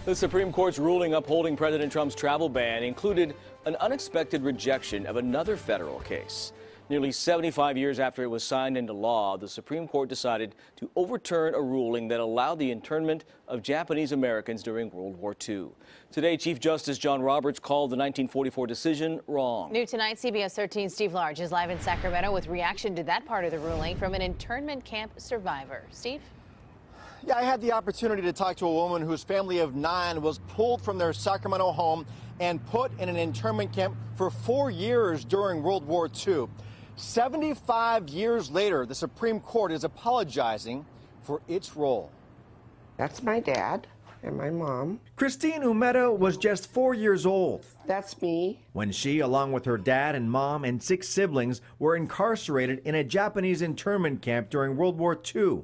The Supreme Court's ruling upholding President Trump's travel ban included an unexpected rejection of another federal case. Nearly 75 years after it was signed into law, the Supreme Court decided to overturn a ruling that allowed the internment of Japanese Americans during World War II. Today, Chief Justice John Roberts called the 1944 decision wrong. New tonight, CBS 13's Steve Large is live in Sacramento with reaction to that part of the ruling from an internment camp survivor. Steve? Yeah, I had the opportunity to talk to a woman whose family of 9 was pulled from their Sacramento home and put in an internment camp for 4 years during World War II. 75 years later, the Supreme Court is apologizing for its role. That's my dad and my mom. Christine Umeda was just 4 years old. That's me. When she, along with her dad and mom and 6 siblings, were incarcerated in a Japanese internment camp during World War II.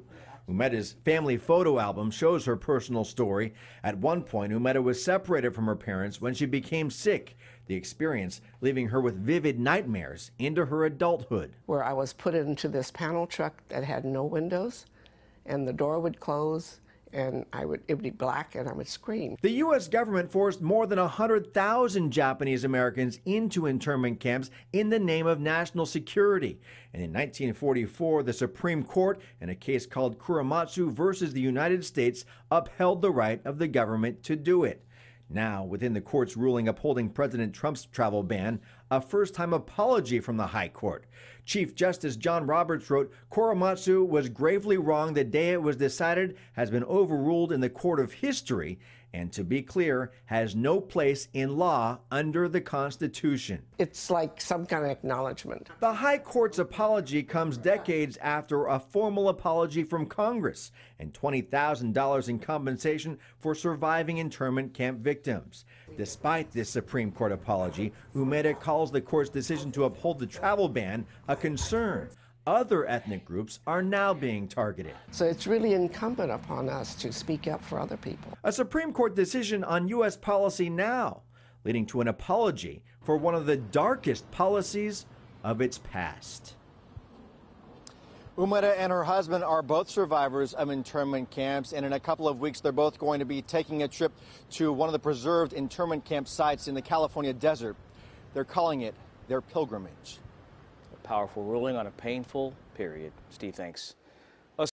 Umeda's family photo album shows her personal story. At one point, Umeda was separated from her parents when she became sick, the experience leaving her with vivid nightmares into her adulthood. Where I was put into this panel truck that had no windows, and the door would close, and it would be black, and I would scream. The U.S. government forced more than 100,000 Japanese Americans into internment camps in the name of national security. And in 1944, the Supreme Court, in a case called Kuramatsu versus the United States, upheld the right of the government to do it. Now, within the court's ruling upholding President Trump's travel ban, a first-time apology from the High Court. Chief Justice John Roberts wrote, "Kuramatsu was gravely wrong the day it was decided, has been overruled in the court of history, and to be clear, has no place in law under the Constitution." It's like some kind of acknowledgement. The High Court's apology comes decades after a formal apology from Congress and $20,000 in compensation for surviving internment camp victims. Despite this Supreme Court apology, Umeda calls the court's decision to uphold the travel ban a concern. Other ethnic groups are now being targeted. So it's really incumbent upon us to speak up for other people. A Supreme Court decision on U.S. policy now, leading to an apology for one of the darkest policies of its past. Umeda and her husband are both survivors of internment camps, and in a couple of weeks, they're both going to be taking a trip to one of the preserved internment camp sites in the California desert. They're calling it their pilgrimage. A powerful ruling on a painful period. Steve, thanks.